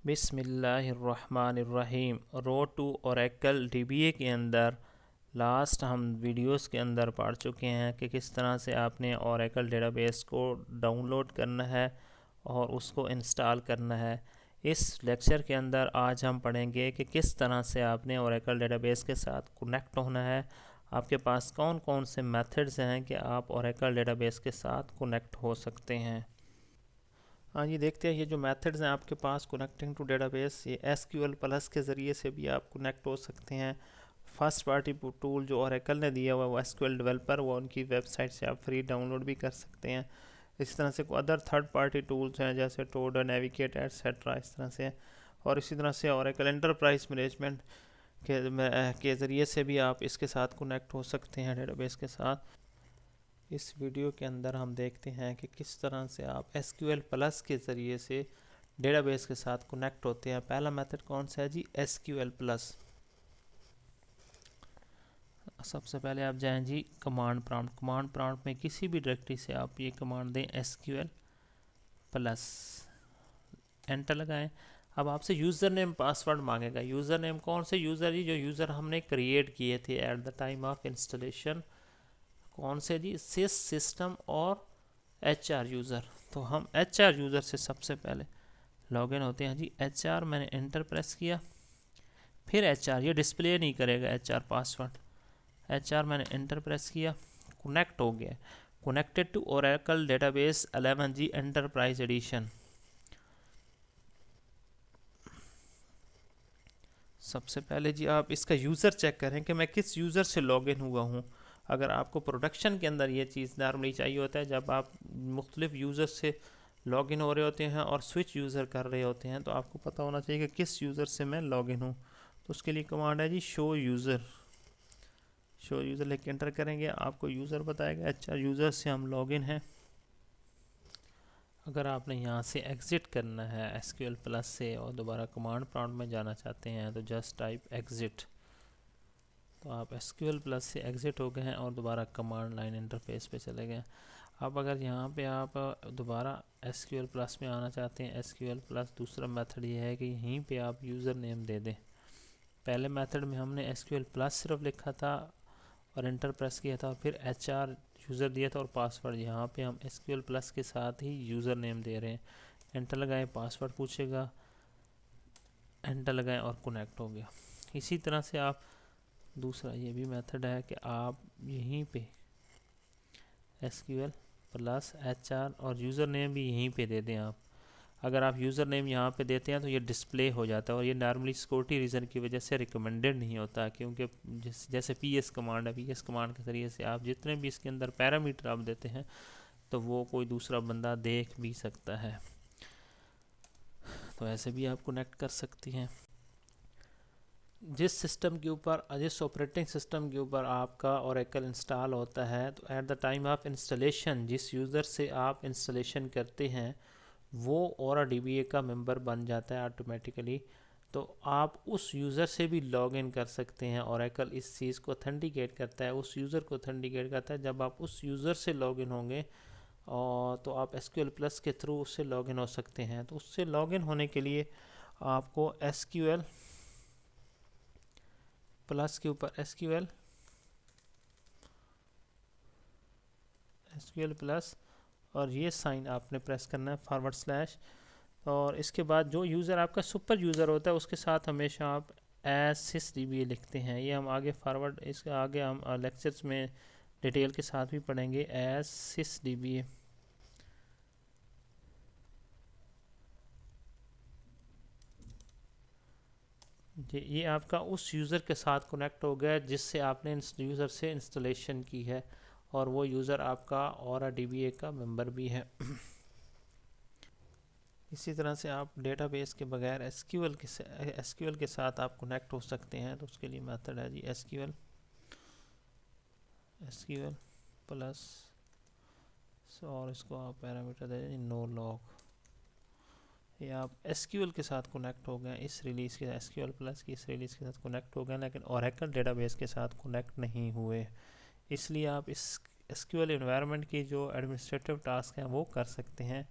बिस्मिल्लाहिर्रहमानिर्रहीम। Road to Oracle dBA के अंदर लास्ट हम वीडियोस के अंदर पढ़ चुके हैं कि किस तरह से आपने ओरेकल डेटाबेस को डाउनलोड करना है और उसको इंस्टॉल करना है। इस लेक्चर के अंदर आज हम पढ़ेंगे कि किस तरह से आपने ओरेकल डेटाबेस के साथ कनेक्ट होना है। आपके पास कौन कौन से मेथड्स हैं कि आप ओरेकल डेटाबेस के साथ कनेक्ट हो सकते हैं। हाँ जी, देखते हैं ये जो मेथड्स हैं आपके पास कनेक्टिंग टू डेटाबेस, ये एसक्यूएल प्लस के ज़रिए से भी आप कनेक्ट हो सकते हैं। फर्स्ट पार्टी टूल जो ओरेकल ने दिया हुआ है वो एसक्यूएल डेवलपर, वो उनकी वेबसाइट से आप फ्री डाउनलोड भी कर सकते हैं। इस तरह से अदर थर्ड पार्टी टूल्स हैं जैसे टोड, नेविगेट एटसेट्रा, इस तरह से। और इसी तरह से ओरेकल एंटरप्राइज मैनेजमेंट के ज़रिए से भी आप इसके साथ कनेक्ट हो सकते हैं डेटाबेस के साथ। इस वीडियो के अंदर हम देखते हैं कि किस तरह से आप एसक्यूएल प्लस के ज़रिए से डेटाबेस के साथ कनेक्ट होते हैं। पहला मेथड कौन सा है जी? SQL plus. सबसे पहले आप जाएं जी कमांड प्रॉम्प्ट में किसी भी डायरेक्टरी से आप ये कमांड दें एसक्यूएल प्लस, एंटर लगाएं। अब आपसे यूज़र नेम पासवर्ड मांगेगा। यूज़र नेम कौन से यूज़र जी? जो यूज़र हमने क्रिएट किए थे at the time of installation. कौन से जी? सिस, सिस्टम और HR यूज़र। तो हम HR यूज़र से सबसे पहले लॉगिन होते हैं जी। HR मैंने एंटर प्रेस किया, फिर HR, ये डिस्प्ले नहीं करेगा HR पासवर्ड। HR मैंने एंटर प्रेस किया, कनेक्ट हो गया। Connected to Oracle database 11G enterprise edition. सबसे पहले जी आप इसका यूज़र चेक करें कि मैं किस यूज़र से लॉगिन हुआ हूँ। अगर आपको प्रोडक्शन के अंदर ये चीज़ नॉर्मली चाहिए होता है, जब आप मुख्तलिफ यूज़र से लॉगिन हो रहे होते हैं और स्विच यूज़र कर रहे होते हैं, तो आपको पता होना चाहिए कि किस यूज़र से मैं लॉगिन हूँ। तो उसके लिए कमांड है जी शो यूज़र। शो यूज़र लेके एंटर करेंगे, आपको यूज़र बताएगा। अच्छा, यूज़र से हम लॉगिन हैं। अगर आपने यहाँ से एग्ज़िट करना है एसक्यूएल प्लस से और दोबारा कमांड प्रॉम्प्ट में जाना चाहते हैं तो जस्ट टाइप एग्ज़िट। तो आप एसक्यूएल प्लस से एग्ज़िट हो गए हैं और दोबारा कमांड लाइन इंटरफेस पे चले गए। अब अगर यहाँ पे आप दोबारा एसक्यूएल प्लस में आना चाहते हैं, एसक्यूएल प्लस दूसरा मेथड ये है कि यहीं पे आप यूज़र नेम दे दें। पहले मेथड में हमने एसक्यूएल प्लस सिर्फ लिखा था और एंटर प्रेस किया था और फिर HR यूज़र दिया था और पासवर्ड। यहाँ पे हम एसक्यूएल प्लस के साथ ही यूज़र नेम दे रहे हैं। एंटर लगाएं, पासवर्ड पूछेगा, एंटर लगाएं और कनेक्ट हो गया। इसी तरह से आप दूसरा ये भी मेथड है कि आप यहीं पे एसक्यूएल प्लस HR और यूज़र नेम भी यहीं पे दे दें आप। अगर आप यूज़र नेम यहाँ पे देते हैं तो ये डिस्प्ले हो जाता है और ये नॉर्मली सिक्योरिटी रीज़न की वजह से रिकमेंडेड नहीं होता, क्योंकि जैसे PS कमांड है, PS कमांड के ज़रिए से आप जितने भी इसके अंदर पैरामीटर आप देते हैं तो वो कोई दूसरा बंदा देख भी सकता है। तो ऐसे भी आप कनेक्ट कर सकती हैं। जिस सिस्टम के ऊपर, जिस ऑपरेटिंग सिस्टम के ऊपर आपका ओरेकल इंस्टॉल होता है, तो at the time of installation जिस यूज़र से आप इंस्टॉलेशन करते हैं वो और DBA का मेंबर बन जाता है ऑटोमेटिकली। तो आप उस यूज़र से भी लॉगिन कर सकते हैं। ओरेकल इस चीज़ को ऑथेंटिकेट करता है, उस यूज़र को ऑथेंटिकेट करता है। जब आप उस यूज़र से लॉगिन होंगे और तो आप एसक्यूएल प्लस के थ्रू उससे लॉगिन हो सकते हैं। तो उससे लॉगिन होने के लिए आपको एसक्यूएल प्लस के ऊपर एसक्यूएल प्लस और ये साइन आपने प्रेस करना है /, और इसके बाद जो यूज़र आपका सुपर यूज़र होता है उसके साथ हमेशा आप sysdba लिखते हैं। ये हम आगे फॉरवर्ड, इसके आगे हम लेक्चर्स में डिटेल के साथ भी पढ़ेंगे। sysdba ये आपका उस यूज़र के साथ कनेक्ट हो गया जिससे आपने यूज़र से इंस्टॉलेशन की है और वो यूज़र आपका और DBA का मेंबर भी है। इसी तरह से आप डेटाबेस के बगैर एसक्यूएल के साथ आप कनेक्ट हो सकते हैं। तो उसके लिए मेथड है जी एसक्यूएल प्लस और इसको आप पैरामीटर दे दें नो लॉग। ये आप एसक्यूएल के साथ कनेक्ट हो गए इस रिलीज़ के, एसक्यूएल प्लस की इस रिलीज़ के साथ कनेक्ट हो गए, लेकिन ओरेकल डेटाबेस के साथ कनेक्ट नहीं हुए। इसलिए आप इस एसक्यूएल एनवायरनमेंट की जो एडमिनिस्ट्रेटिव टास्क हैं वो कर सकते हैं,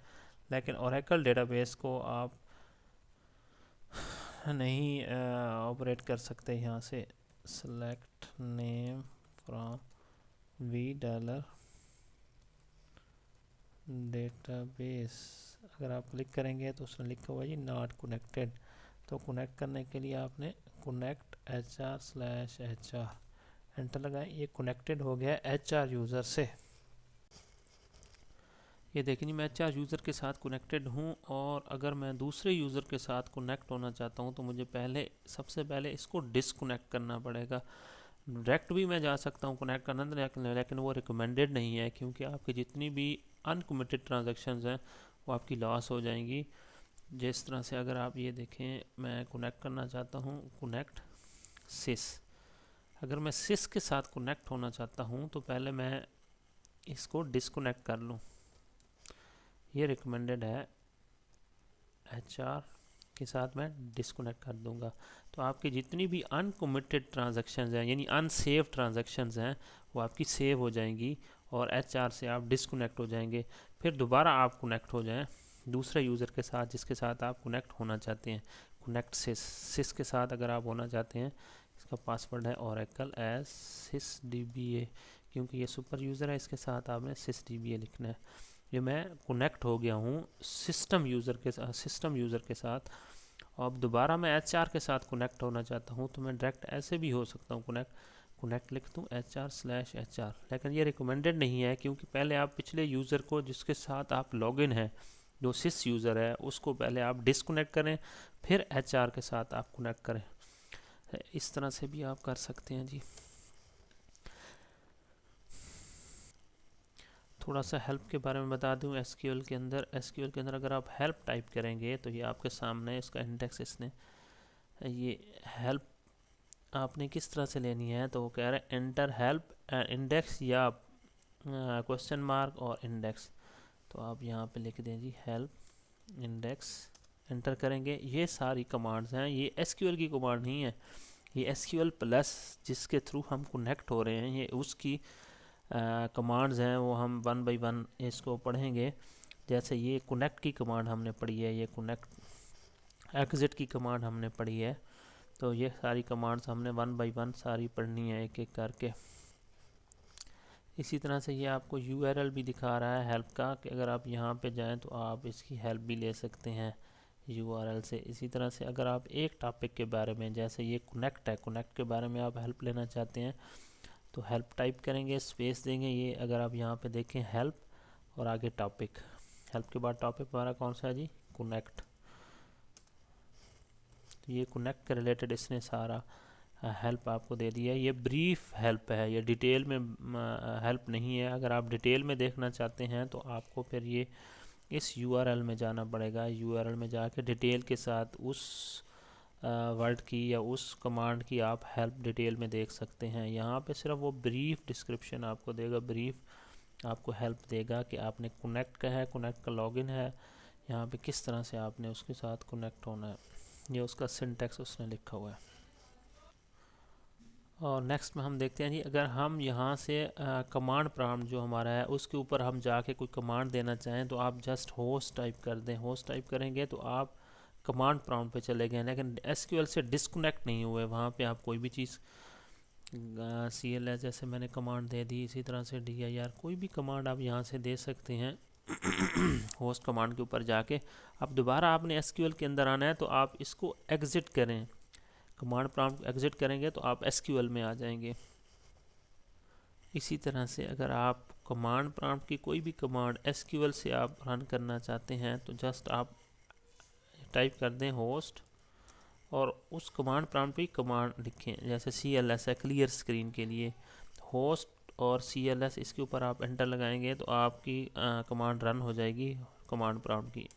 लेकिन ओरेकल डेटाबेस को आप नहीं ऑपरेट कर सकते यहाँ से। Select name from V dollar database, अगर आप क्लिक करेंगे तो उसने लिखा हुआ जी नॉट कनेक्टेड। तो कनेक्ट करने के लिए आपने कनेक्ट HR/HR एंटर लगाएं। ये कनेक्टेड हो गया HR यूज़र से। ये देखें जी मैं HR यूज़र के साथ कनेक्टेड हूँ, और अगर मैं दूसरे यूज़र के साथ कनेक्ट होना चाहता हूँ तो मुझे सबसे पहले इसको डिसकनेक्ट करना पड़ेगा। डायरेक्ट भी मैं जा सकता हूँ कनेक्ट करना, लेकिन वो रिकमेंडेड नहीं है, क्योंकि आपकी जितनी भी अनकमिटेड ट्रांजैक्शंस हैं वो आपकी लॉस हो जाएंगी। जिस तरह से अगर आप ये देखें, मैं कनेक्ट करना चाहता हूँ कनेक्ट सिस। अगर मैं सिस के साथ कनेक्ट होना चाहता हूँ तो पहले मैं इसको डिसकनेक्ट कर लूँ। ये रिकमेंडेड है, HR के साथ मैं डिसकनेक्ट कर दूंगा। तो आपकी जितनी भी अनकमिटेड ट्रांजैक्शंस हैं यानी अनसेव ट्रांजैक्शंस हैं वो आपकी सेव हो जाएंगी, और HR से आप डिसकनेक्ट हो जाएंगे। फिर दोबारा आप कनेक्ट हो जाएं दूसरे यूज़र के साथ जिसके साथ आप कनेक्ट होना चाहते हैं। कनेक्ट सिस के साथ अगर आप होना चाहते हैं, इसका पासवर्ड है Oracle as sysdba, क्योंकि ये सुपर यूज़र है, इसके साथ आपने sysdba लिखना है। ये मैं कनेक्ट हो गया हूँ सिस्टम यूज़र के साथ। अब दोबारा मैं HR के साथ कनेक्ट होना चाहता हूँ तो मैं डायरेक्ट ऐसे भी हो सकता हूँ, कनेक्ट लिख दूँ HR/HR। लेकिन ये रिकमेंडेड नहीं है, क्योंकि पहले आप पिछले यूज़र को जिसके साथ आप लॉगिन है, जो सिस यूज़र है, उसको पहले आप डिसकनेक्ट करें, फिर HR के साथ आप कनेक्ट करें। इस तरह से भी आप कर सकते हैं जी। थोड़ा सा हेल्प के बारे में बता दूं। SQL के अंदर अगर आप हेल्प टाइप करेंगे तो ये आपके सामने इसका इंडेक्स, इसने ये हेल्प आपने किस तरह से लेनी है, तो वो कह रहे हैं एंटर हेल्प इंडेक्स या क्वेश्चन मार्क और इंडेक्स। तो आप यहाँ पे लिख दें जी हेल्प इंडेक्स, एंटर करेंगे। ये सारी कमांड्स हैं, ये SQL की कमांड नहीं है, ये SQL प्लस जिसके थ्रू हम कनेक्ट हो रहे हैं, ये उसकी कमांड्स हैं। वो हम वन बाय वन इसको पढ़ेंगे। जैसे ये कनेक्ट की कमांड हमने पढ़ी है, ये कनेक्ट एग्जिट की कमांड हमने पढ़ी है, तो ये सारी कमांड्स हमने वन बाय वन सारी पढ़नी है एक एक करके। इसी तरह से ये आपको URL भी दिखा रहा है हेल्प का, कि अगर आप यहाँ पे जाएं तो आप इसकी हेल्प भी ले सकते हैं URL से। इसी तरह से अगर आप एक टॉपिक के बारे में, जैसे ये कनेक्ट है, कनेक्ट के बारे में आप हेल्प लेना चाहते हैं तो हेल्प टाइप करेंगे, स्पेस देंगे। ये अगर आप यहाँ पे देखें हेल्प और आगे टॉपिक, हेल्प के बाद टॉपिक हमारा कौन सा है जी, कनेक्ट। तो ये कनेक्ट के रिलेटेड इसने सारा हेल्प आपको दे दिया है। ये ब्रीफ हेल्प है, ये डिटेल में हेल्प नहीं है। अगर आप डिटेल में देखना चाहते हैं तो आपको फिर ये इस URL में जाना पड़ेगा। URL में जाके डिटेल के साथ उस वर्ड की या उस कमांड की आप हेल्प डिटेल में देख सकते हैं। यहाँ पे सिर्फ वो ब्रीफ डिस्क्रिप्शन आपको देगा, ब्रीफ आपको हेल्प देगा कि आपने कनेक्ट का है, कनेक्ट का लॉगिन है, यहाँ पे किस तरह से आपने उसके साथ कनेक्ट होना है, ये उसका सिंटैक्स उसने लिखा हुआ है। और नेक्स्ट में हम देखते हैं जी, अगर हम यहाँ से कमांड प्रॉम्प्ट जो हमारा है उसके ऊपर हम जाके कोई कमांड देना चाहें तो आप जस्ट होस्ट टाइप कर दें। होस्ट टाइप करेंगे तो आप कमांड प्रॉम्प्ट पे चले गए, लेकिन SQL से डिस्कनेक्ट नहीं हुए। वहाँ पे आप कोई भी चीज़ CLS जैसे मैंने कमांड दे दी, इसी तरह से dir कोई भी कमांड आप यहाँ से दे सकते हैं। होस्ट कमांड के ऊपर जाके अब दोबारा आपने SQL के अंदर आना है तो आप इसको एग्ज़िट करें, कमांड प्रॉम्प्ट एग्ज़िट करेंगे तो आप SQL में आ जाएंगे। इसी तरह से अगर आप कमांड प्रॉम्प्ट की कोई भी कमांड SQL से आप रन करना चाहते हैं तो जस्ट आप टाइप कर दें होस्ट और उस कमांड प्रॉम्प्ट पे कमांड लिखें, जैसे CLS है क्लियर स्क्रीन के लिए, होस्ट और CLS इसके ऊपर आप एंटर लगाएंगे तो आपकी कमांड रन हो जाएगी कमांड प्रॉम्प्ट की।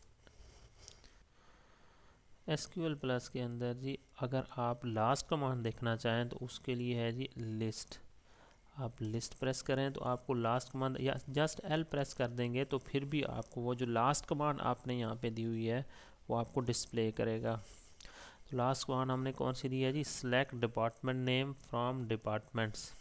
SQL प्लस के अंदर जी अगर आप लास्ट कमांड देखना चाहें तो उसके लिए है जी लिस्ट। आप लिस्ट प्रेस करें तो आपको लास्ट कमांड, या जस्ट L प्रेस कर देंगे तो फिर भी आपको वो जो लास्ट कमांड आपने यहाँ पे दी हुई है वो आपको डिस्प्ले करेगा। तो लास्ट कमांड हमने कौन सी दी है जी, select department name from departments.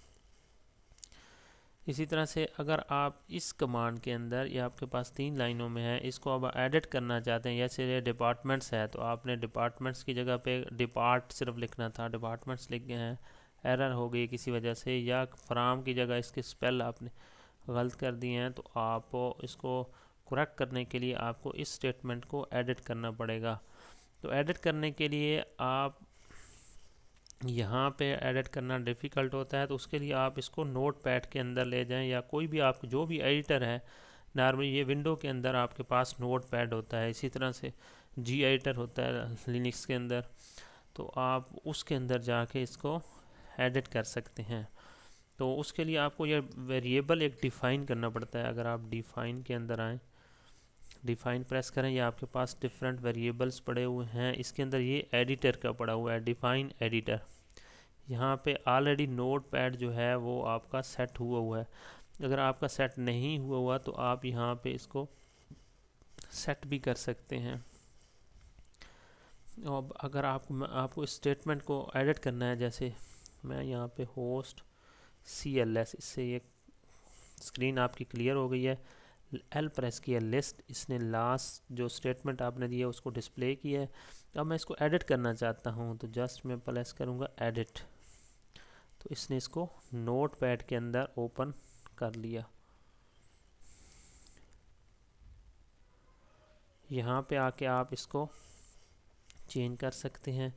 इसी तरह से अगर आप इस कमांड के अंदर, ये आपके पास 3 लाइनों में है, इसको अब एडिट करना चाहते हैं, जैसे ये डिपार्टमेंट्स है तो आपने डिपार्टमेंट्स की जगह पे डिपार्ट सिर्फ लिखना था, डिपार्टमेंट्स लिख गए हैं, एरर हो गई किसी वजह से, या फ्राम की जगह इसके स्पेल आपने गलत कर दिए हैं, तो आप इसको करेक्ट करने के लिए आपको इस स्टेटमेंट को एडिट करना पड़ेगा। तो एडिट करने के लिए आप यहाँ पे एडिट करना डिफ़िकल्ट होता है, तो उसके लिए आप इसको नोट पैड के अंदर ले जाएं, या कोई भी आप जो भी एडिटर है, नॉर्मली ये विंडो के अंदर आपके पास नोट पैड होता है, इसी तरह से जी एडिटर होता है लिनक्स के अंदर, तो आप उसके अंदर जाके इसको एडिट कर सकते हैं। तो उसके लिए आपको ये वेरिएबल एक डिफ़ाइन करना पड़ता है। अगर आप डिफ़ाइन के अंदर आएँ, डिफ़ाइन प्रेस करें, या आपके पास डिफरेंट वेरिएबल्स पड़े हुए हैं, इसके अंदर ये एडिटर का पड़ा हुआ है, डिफ़ाइन एडिटर। यहाँ पे ऑलरेडी नोट पैड जो है वो आपका सेट हुआ है। अगर आपका सेट नहीं हुआ तो आप यहाँ पे इसको सेट भी कर सकते हैं। अब अगर आपको इस स्टेटमेंट को एडिट करना है, जैसे मैं यहाँ पे होस्ट CLS, इससे ये स्क्रीन आपकी क्लियर हो गई है, L प्रेस किया, लिस्ट, इसने लास्ट जो स्टेटमेंट आपने दिया उसको डिस्प्ले किया है। अब मैं इसको एडिट करना चाहता हूँ, तो जस्ट मैं प्रेस करूँगा एडिट, तो इसने इसको नोट पैड के अंदर ओपन कर लिया। यहाँ पे आके आप इसको चेंज कर सकते हैं,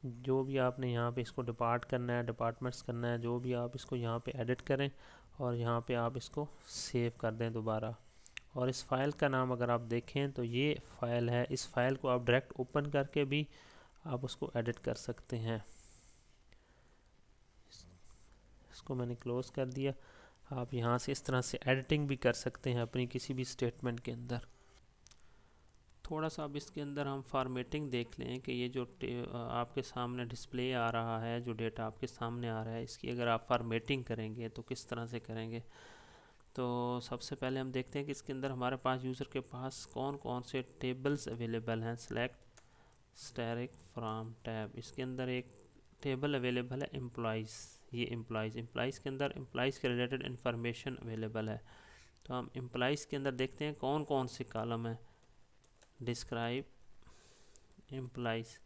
जो भी आपने यहाँ पे इसको डिपार्ट करना है, डिपार्टमेंट्स करना है, जो भी आप इसको यहाँ पे एडिट करें और यहाँ पे आप इसको सेव कर दें दोबारा। और इस फाइल का नाम अगर आप देखें तो ये फाइल है, इस फाइल को आप डायरेक्ट ओपन करके भी आप उसको एडिट कर सकते हैं। इसको मैंने क्लोज कर दिया। आप यहाँ से इस तरह से एडिटिंग भी कर सकते हैं अपनी किसी भी स्टेटमेंट के अंदर। थोड़ा सा अब इसके अंदर हम फॉर्मेटिंग देख लें कि ये जो आपके सामने डिस्प्ले आ रहा है, जो डेटा आपके सामने आ रहा है, इसकी अगर आप फॉर्मेटिंग करेंगे तो किस तरह से करेंगे। तो सबसे पहले हम देखते हैं कि इसके अंदर हमारे पास यूज़र के पास कौन कौन से टेबल्स अवेलेबल हैं। सेलेक्ट स्टैटिक फ्रॉम टैब, इसके अंदर एक टेबल अवेलेबल है एम्प्लॉइज़। ये एम्प्लॉइज़ के अंदर एम्प्लॉइज़ के रिलेटेड इन्फॉर्मेशन अवेलेबल है। तो हम एम्प्लॉइज़ के अंदर देखते हैं कौन कौन से कॉलम है। डिस्क्राइब एम्प्लॉइज़,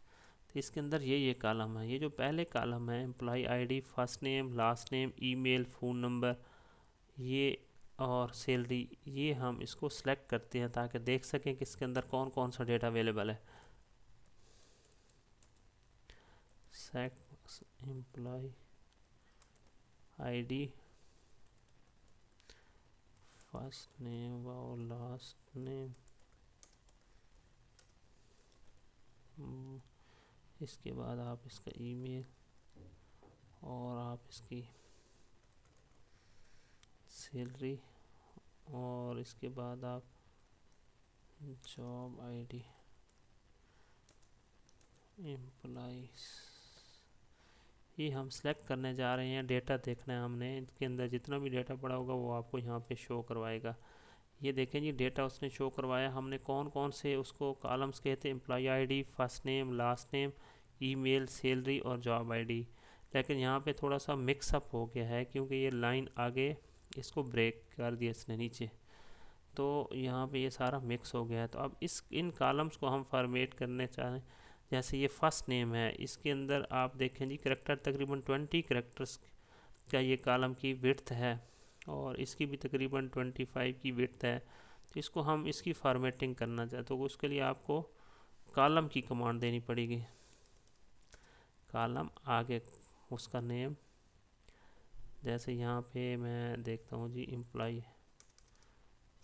तो इसके अंदर ये कॉलम है। ये जो पहले कॉलम है employee ID, first name, last name, email, phone number, ये और सैलरी, ये हम इसको सिलेक्ट करते हैं ताकि देख सकें कि इसके अंदर कौन कौन सा डेटा अवेलेबल है। Set employ ID, first name और लास्ट नेम, इसके बाद आप इसका ईमेल और आप इसकी सैलरी, और इसके बाद आप जॉब आईडी, एम्प्लॉइज, ये हम सेलेक्ट करने जा रहे हैं। डेटा देखना है हमने, इसके अंदर जितना भी डेटा पड़ा होगा वो आपको यहाँ पे शो करवाएगा। ये देखें जी, डेटा उसने शो करवाया। हमने कौन कौन से उसको कॉलम्स कहते हैं, employ ID, first name, last name, email, salary और जॉब आईडी। लेकिन यहाँ पे थोड़ा सा मिक्सअप हो गया है क्योंकि ये लाइन आगे इसको ब्रेक कर दिया इसने नीचे, तो यहाँ पे ये सारा मिक्स हो गया है। तो अब इन कॉलम्स को हम फॉर्मेट करने चाहें, जैसे ये फर्स्ट नेम है, इसके अंदर आप देखें जी कैरेक्टर तकरीबन 20 कैरेक्टर्स का ये कॉलम की विड्थ है, और इसकी भी तकरीबन 25 की विड्थ है। तो इसको हम इसकी फॉर्मेटिंग करना चाहते तो उसके लिए आपको कॉलम की कमांड देनी पड़ेगी। कॉलम आगे उसका नेम, जैसे यहाँ पे मैं देखता हूँ जी एम्प्लॉय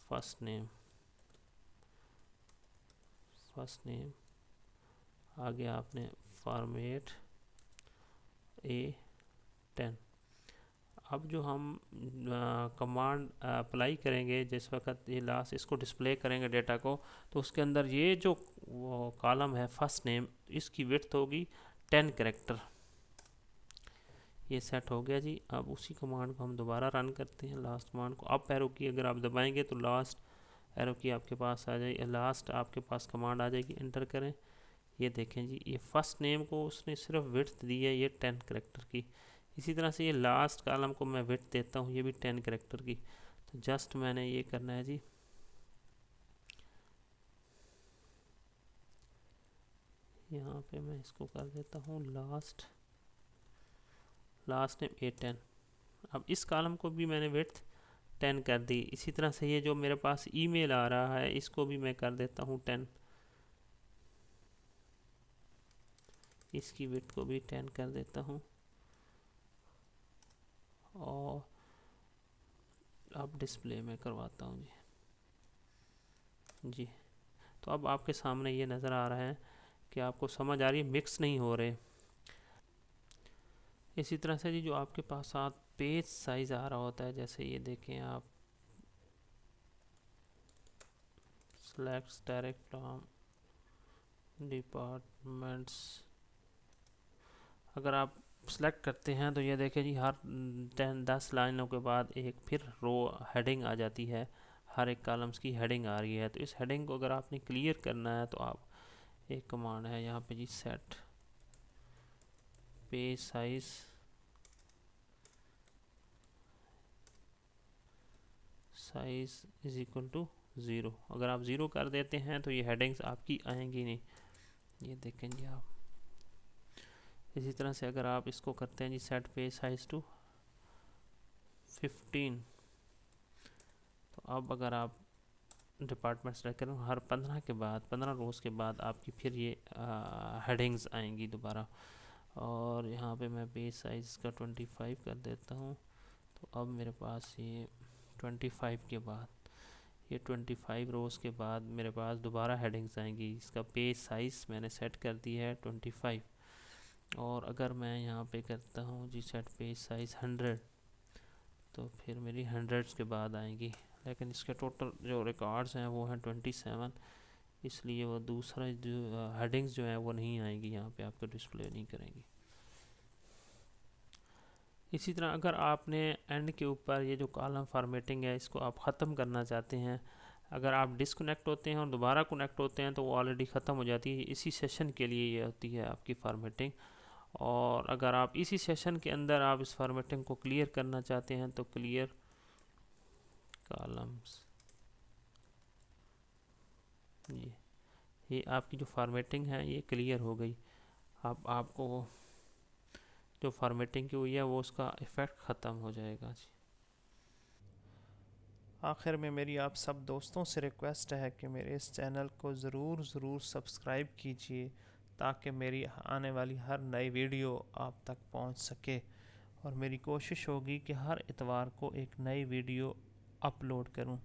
फर्स्ट नेम, आगे आपने फॉर्मेट A10। अब जो हम कमांड अप्लाई करेंगे जिस वक्त ये लास्ट इसको डिस्प्ले करेंगे डेटा को, तो उसके अंदर ये जो कॉलम है फर्स्ट नेम, इसकी विड्थ होगी 10 कैरेक्टर। ये सेट हो गया जी। अब उसी कमांड को हम दोबारा रन करते हैं, लास्ट कमांड को। अप एरो की अगर आप दबाएंगे तो लास्ट एरो की आपके पास आ जाएगी, लास्ट आपके पास कमांड आ जाएगी, एंटर करें। ये देखें जी, ये फर्स्ट नेम को उसने सिर्फ विड्थ दी है ये 10 कैरेक्टर की। इसी तरह से ये लास्ट कॉलम को मैं विड्थ देता हूँ, ये भी 10 कैरेक्टर की। तो जस्ट मैंने ये करना है जी, यहाँ पे मैं इसको कर देता हूँ लास्ट नेम A10। अब इस कॉलम को भी मैंने विड्थ 10 कर दी। इसी तरह से ये जो मेरे पास ईमेल आ रहा है इसको भी मैं कर देता हूँ 10, इसकी विड्थ को भी 10 कर देता हूँ। और अब डिस्प्ले में करवाता हूँ जी। तो अब आपके सामने ये नज़र आ रहा है कि आपको समझ आ रही है, मिक्स नहीं हो रहे। इसी तरह से जी जो आपके पास साथ पेज साइज़ आ रहा होता है, जैसे ये देखें आप, सेलेक्ट डायरेक्ट फ्रॉम डिपार्टमेंट्स, अगर आप सेलेक्ट करते हैं तो ये देखें जी हर 10 लाइनों के बाद एक फिर रो हेडिंग आ जाती है, हर एक कॉलम्स की हेडिंग आ रही है। तो इस हेडिंग को अगर आपने क्लियर करना है तो आप एक कमांड है यहाँ पे जी, set page size is equal to 0। अगर आप 0 कर देते हैं तो ये हेडिंग्स आपकी आएंगी नहीं, ये देखें जी आप। इसी तरह से अगर आप इसको करते हैं जी सेट पेज साइज टू 15, तो अब अगर आप डिपार्टमेंट सेलेक्ट करें, हर 15 के बाद 15 रोज़ के बाद आपकी फिर ये हेडिंग्स आएंगी दोबारा। और यहाँ पे मैं पेज साइज़ का 25 कर देता हूँ। तो अब मेरे पास ये 25 के बाद, ये 25 रोज़ के बाद मेरे पास दोबारा हेडिंग्स आएंगी। इसका पेज साइज़ मैंने सेट कर दी है 25। और अगर मैं यहाँ पे करता हूँ जी सेट पेज साइज़ 100, तो फिर मेरी 100 के बाद आएंगी। लेकिन इसके टोटल जो रिकॉर्ड्स हैं वो हैं 27, इसलिए वो दूसरा जो हेडिंग्स जो है वो नहीं आएंगी, यहाँ पे आपको डिस्प्ले नहीं करेंगी। इसी तरह अगर आपने एंड के ऊपर ये जो कॉलम फॉर्मेटिंग है इसको आप ख़त्म करना चाहते हैं, अगर आप डिसकनेक्ट होते हैं और दोबारा कनेक्ट होते हैं तो वो ऑलरेडी ख़त्म हो जाती है। इसी सेशन के लिए ये होती है आपकी फॉर्मेटिंग। और अगर आप इसी सेशन के अंदर आप इस फॉर्मेटिंग को क्लियर करना चाहते हैं तो क्लियर कॉलम्स, ये आपकी जो फॉर्मेटिंग है ये क्लियर हो गई। अब आपको जो फॉर्मेटिंग की हुई है वो उसका इफ़ेक्ट ख़त्म हो जाएगा जी। आखिर में मेरी आप सब दोस्तों से रिक्वेस्ट है कि मेरे इस चैनल को ज़रूर सब्सक्राइब कीजिए, ताकि मेरी आने वाली हर नई वीडियो आप तक पहुंच सके। और मेरी कोशिश होगी कि हर इतवार को एक नई वीडियो अपलोड करूं।